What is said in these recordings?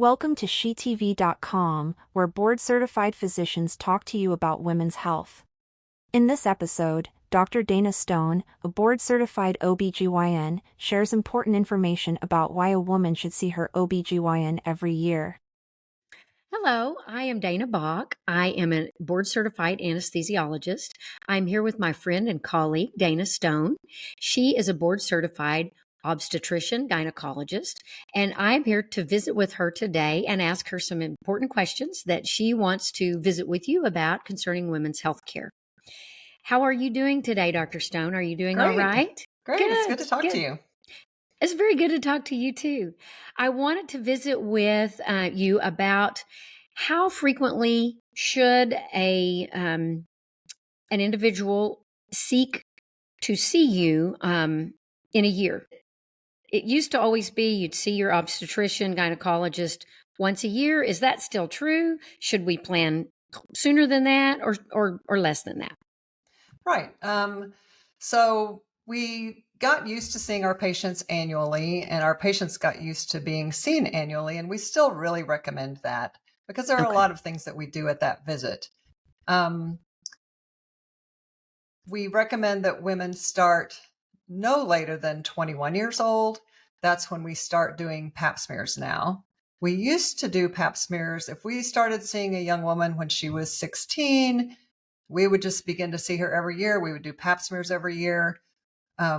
Welcome to SheTV.com, where board-certified physicians talk to you about women's health. In this episode, Dr. Dana Stone, a board-certified OB-GYN, shares important information about why a woman should see her OB-GYN every year. Hello, I am Dana Bach. I am a board certified anesthesiologist. I'm here with my friend and colleague, Dana Stone. She is a board certified obstetrician gynecologist, and I'm here to visit with her today and ask her some important questions that she wants to visit with you about concerning women's health care. How are you doing today, Dr. Stone? Are you doing all Great. right? Great. It's good to talk to you. It's very good to talk to you too. I wanted to visit with you about how frequently should an individual seek to see you in a year. It used to always be you'd see your obstetrician gynecologist once a year. Is that still true? Should we plan sooner than that or less than that? Right. So we got used to seeing our patients annually, and our patients got used to being seen annually, and we still really recommend that because there are a lot of things that we do at that visit. We recommend that women start no later than 21 years old. That's when we start doing pap smears now. We used to do pap smears. If we started seeing a young woman when she was 16, we would just begin to see her every year. We would do pap smears every year.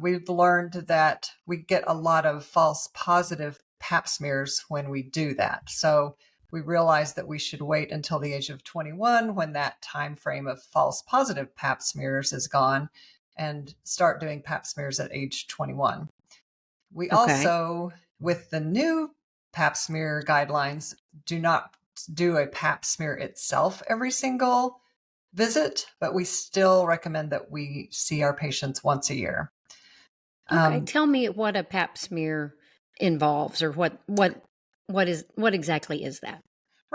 We've learned that we get a lot of false positive pap smears when we do that. So we realized that we should wait until the age of 21 when that time frame of false positive pap smears is gone and start doing pap smears at age 21. We also, with the new pap smear guidelines, do not do a pap smear itself every single visit, but we still recommend that we see our patients once a year. Tell me what a pap smear involves, or what exactly is that?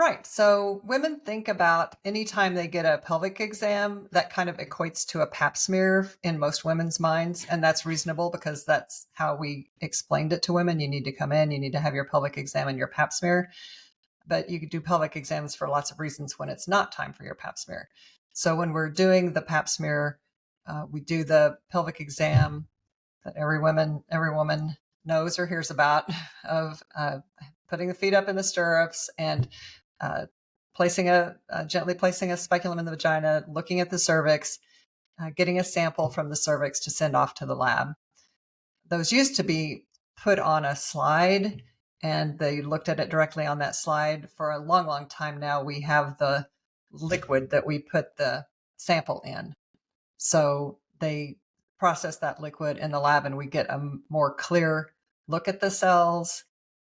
Right. So women think about anytime they get a pelvic exam, that kind of equates to a pap smear in most women's minds. And that's reasonable because that's how we explained it to women. You need to come in, you need to have your pelvic exam and your pap smear. But you could do pelvic exams for lots of reasons when it's not time for your pap smear. So when we're doing the pap smear, we do the pelvic exam that every woman knows or hears about, of putting the feet up in the stirrups and gently placing a speculum in the vagina, looking at the cervix, getting a sample from the cervix to send off to the lab. Those used to be put on a slide, and they looked at it directly on that slide. For a long, long time now, we have the liquid that we put the sample in. So they process that liquid in the lab, and we get a more clear look at the cells.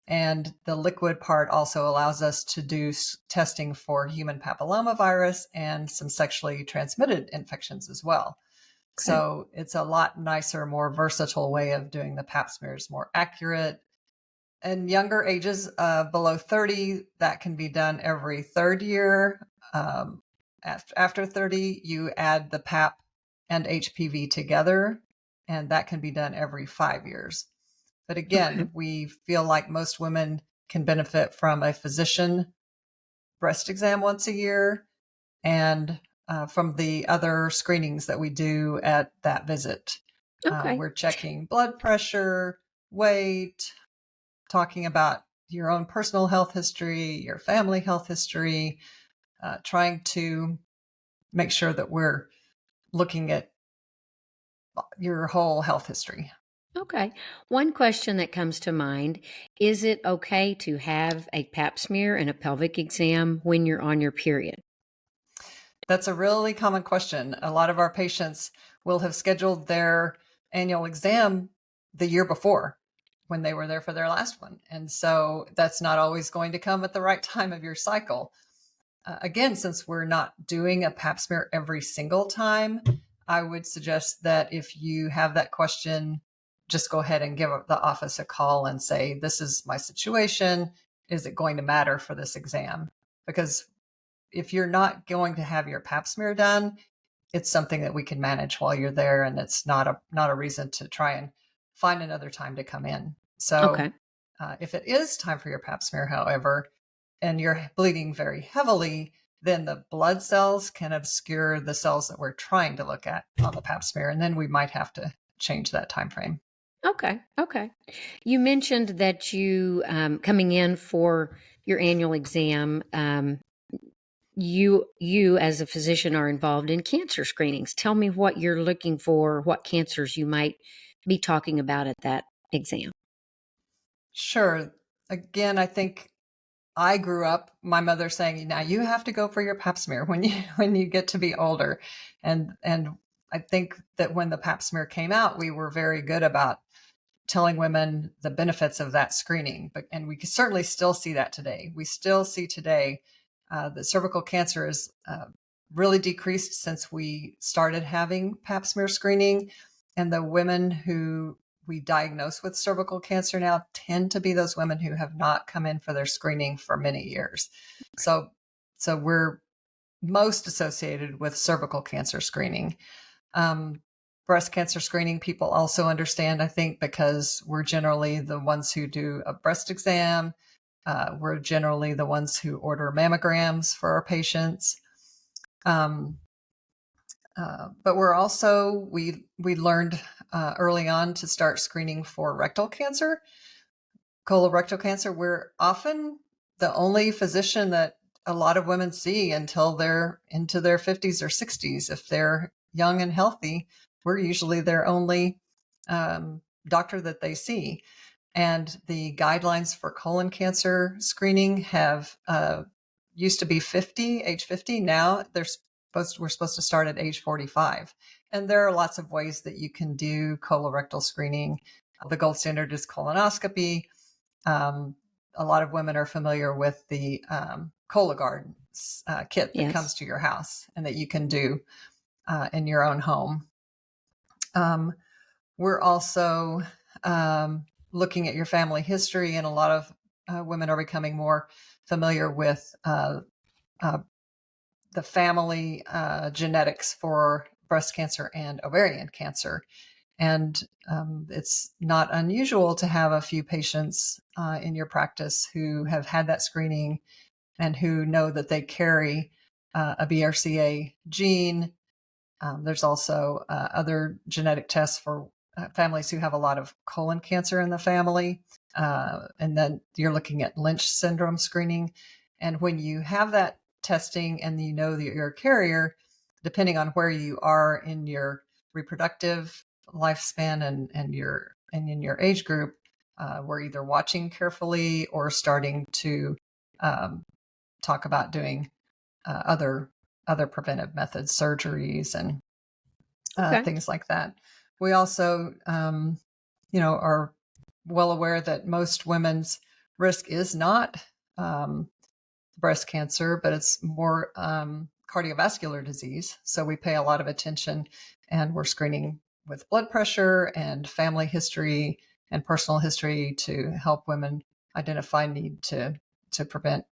And the liquid part also allows us to do testing for human papillomavirus and some sexually transmitted infections as well. So it's a lot nicer, more versatile way of doing the pap smears, more accurate. In younger ages, below 30, that can be done every third year. After 30, you add the PAP and HPV together, and that can be done every 5 years. But again, we feel like most women can benefit from a physician breast exam once a year and from the other screenings that we do at that visit. We're checking blood pressure, weight, talking about your own personal health history, your family health history, trying to make sure that we're looking at your whole health history. Okay. One question that comes to mind, is it okay to have a pap smear and a pelvic exam when you're on your period? That's a really common question. A lot of our patients will have scheduled their annual exam the year before when they were there for their last one. And so that's not always going to come at the right time of your cycle. Again, since we're not doing a pap smear every single time, I would suggest that if you have that question, just go ahead and give the office a call and say, this is my situation. Is it going to matter for this exam? Because if you're not going to have your pap smear done, it's something that we can manage while you're there, and it's not a reason to try and find another time to come in. So if it is time for your pap smear, however, and you're bleeding very heavily, then the blood cells can obscure the cells that we're trying to look at on the pap smear, and then we might have to change that time frame. Okay. Okay. You mentioned that you coming in for your annual exam. You as a physician are involved in cancer screenings. Tell me what you're looking for, what cancers you might be talking about at that exam. Sure. Again, I think I grew up, my mother saying, "Now you have to go for your pap smear when you when you get to be older." And I think that when the pap smear came out, we were very good about telling women the benefits of that screening. But and we can certainly still see that today. We still see today that cervical cancer is really decreased since we started having pap smear screening, and the women who we diagnose with cervical cancer now tend to be those women who have not come in for their screening for many years. So, so we're most associated with cervical cancer screening. Um, Breast cancer screening, people also understand, I think, because we're generally the ones who do a breast exam. We're generally the ones who order mammograms for our patients. Um, but we're also, we learned early on to start screening for rectal cancer, colorectal cancer. We're often the only physician that a lot of women see until they're into their 50s or 60s. If they're young and healthy, we're usually their only doctor that they see. And the guidelines for colon cancer screening have used to be age 50. Now we're supposed to start at age 45. And there are lots of ways that you can do colorectal screening. The gold standard is colonoscopy. A lot of women are familiar with the Cologuard kit that comes Yes. to your house and that you can do in your own home. We're also looking at your family history, and a lot of women are becoming more familiar with the family genetics for breast cancer and ovarian cancer. And it's not unusual to have a few patients in your practice who have had that screening and who know that they carry a BRCA gene. There's also other genetic tests for families who have a lot of colon cancer in the family. And then you're looking at Lynch syndrome screening. And when you have that testing and you know that you're a carrier, depending on where you are in your reproductive lifespan and in your age group, we're either watching carefully or starting to talk about doing other preventive methods, surgeries, and Okay. things like that. We also, are well aware that most women's risk is not breast cancer, but it's more cardiovascular disease. So we pay a lot of attention, and we're screening with blood pressure and family history and personal history to help women identify need to prevent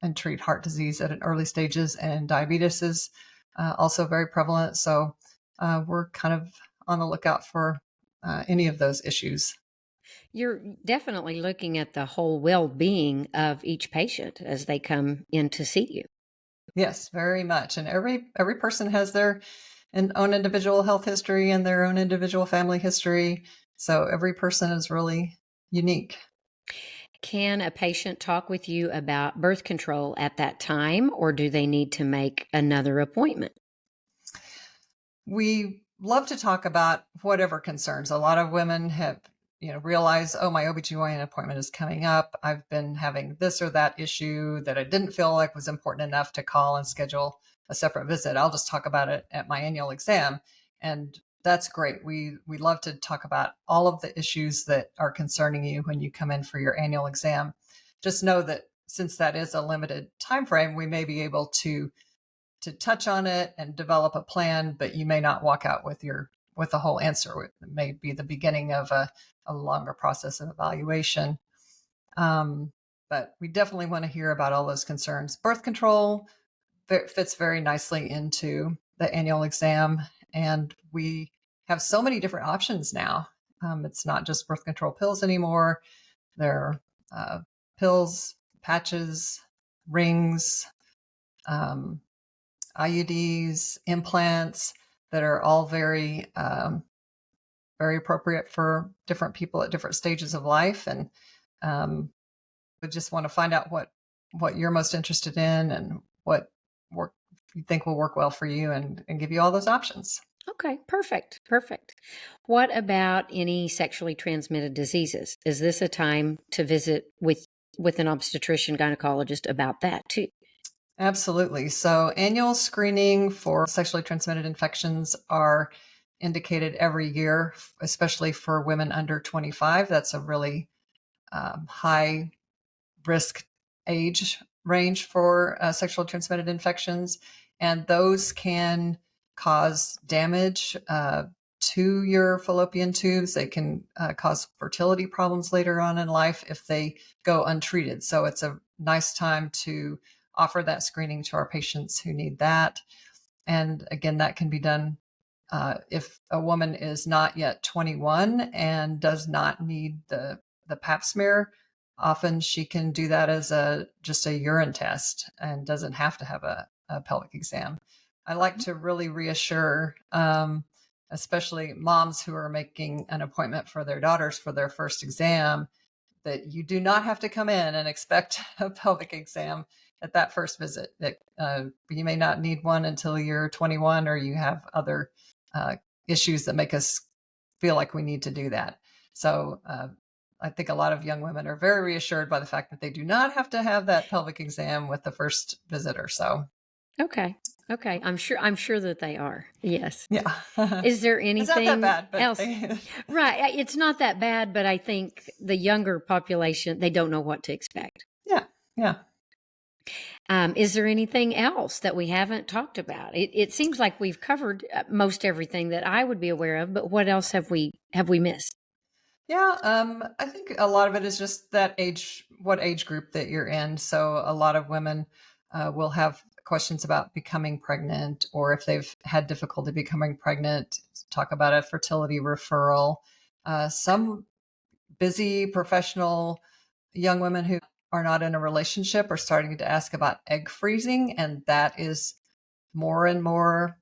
and treat heart disease at an early stages. And diabetes is also very prevalent. So we're kind of on the lookout for any of those issues. You're definitely looking at the whole well-being of each patient as they come in to see you. Yes, very much. And every person has their own individual health history and their own individual family history. So every person is really unique. Can a patient talk with you about birth control at that time, or do they need to make another appointment? We love to talk about whatever concerns. A lot of women have, realize, oh, my OB-GYN appointment is coming up. I've been having this or that issue that I didn't feel like was important enough to call and schedule a separate visit. I'll just talk about it at my annual exam. And that's great. We love to talk about all of the issues that are concerning you when you come in for your annual exam. Just know that since that is a limited time frame, we may be able to touch on it and develop a plan, but you may not walk out with the whole answer. It may be the beginning of a longer process of evaluation. But we definitely want to hear about all those concerns. Birth control fits very nicely into the annual exam, and we have so many different options now. It's not just birth control pills anymore. There are pills, patches, rings, IUDs, implants that are all very appropriate for different people at different stages of life. And we just want to find out what you're most interested in and what work you think will work well for you, and give you all those options. Okay, perfect. Perfect. What about any sexually transmitted diseases? Is this a time to visit with an obstetrician gynecologist about that too? Absolutely. So annual screening for sexually transmitted infections are indicated every year, especially for women under 25. That's a really high risk age range for sexual transmitted infections, and those can cause damage to your fallopian tubes. They can cause fertility problems later on in life if they go untreated. So it's a nice time to offer that screening to our patients who need that. And again, that can be done if a woman is not yet 21 and does not need the pap smear. Often she can do that as just a urine test and doesn't have to have a pelvic exam. I like to really reassure, especially moms who are making an appointment for their daughters for their first exam, that you do not have to come in and expect a pelvic exam at that first visit. That you may not need one until you're 21, or you have other issues that make us feel like we need to do that. So I think a lot of young women are very reassured by the fact that they do not have to have that pelvic exam with the first visit or so. Okay. Okay. I'm sure that they are. Yes. Yeah. Is there It's not anything that bad, but else? Right. It's not that bad, but I think the younger population, they don't know what to expect. yeah. Yeah. Is there anything else that we haven't talked about? It seems like we've covered most everything that I would be aware of, but what else have we missed? Yeah, I think a lot of it is just that age, what age group that you're in. So a lot of women will have questions about becoming pregnant, or if they've had difficulty becoming pregnant, talk about a fertility referral. Some busy professional young women who are not in a relationship are starting to ask about egg freezing, and that is more and more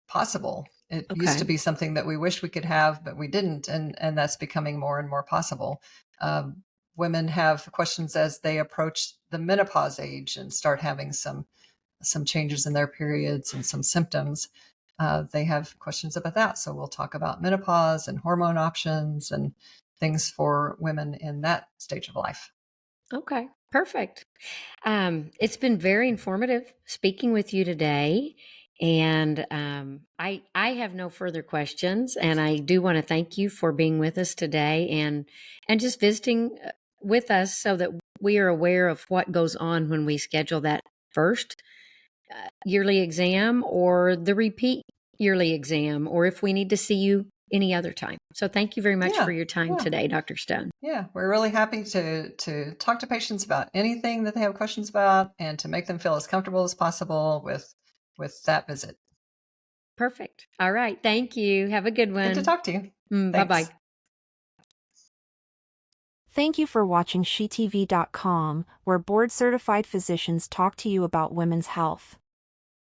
possible. It used to Okay. be something that we wish we could have, but we didn't, and that's becoming more and more possible. Women have questions as they approach the menopause age and start having some changes in their periods and some symptoms. They have questions about that, so we'll talk about menopause and hormone options and things for women in that stage of life. Okay. Perfect. It's been very informative speaking with you today. And I have no further questions. And I do want to thank you for being with us today and just visiting with us so that we are aware of what goes on when we schedule that first yearly exam or the repeat yearly exam, or if we need to see you any other time. So thank you very much for Yeah, your time yeah. today, Dr. Stone. Yeah, we're really happy to talk to patients about anything that they have questions about, and to make them feel as comfortable as possible with that visit. Perfect. All right. Thank you. Have a good Good to one. talk to you. Bye bye. Thanks. Thank you for watching SheTV.com, where board-certified physicians talk to you about women's health.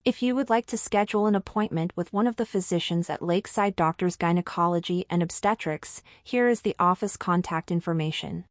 If you would like to schedule an appointment with one of the physicians at Lakeside Doctors Gynecology and Obstetrics, here is the office contact information.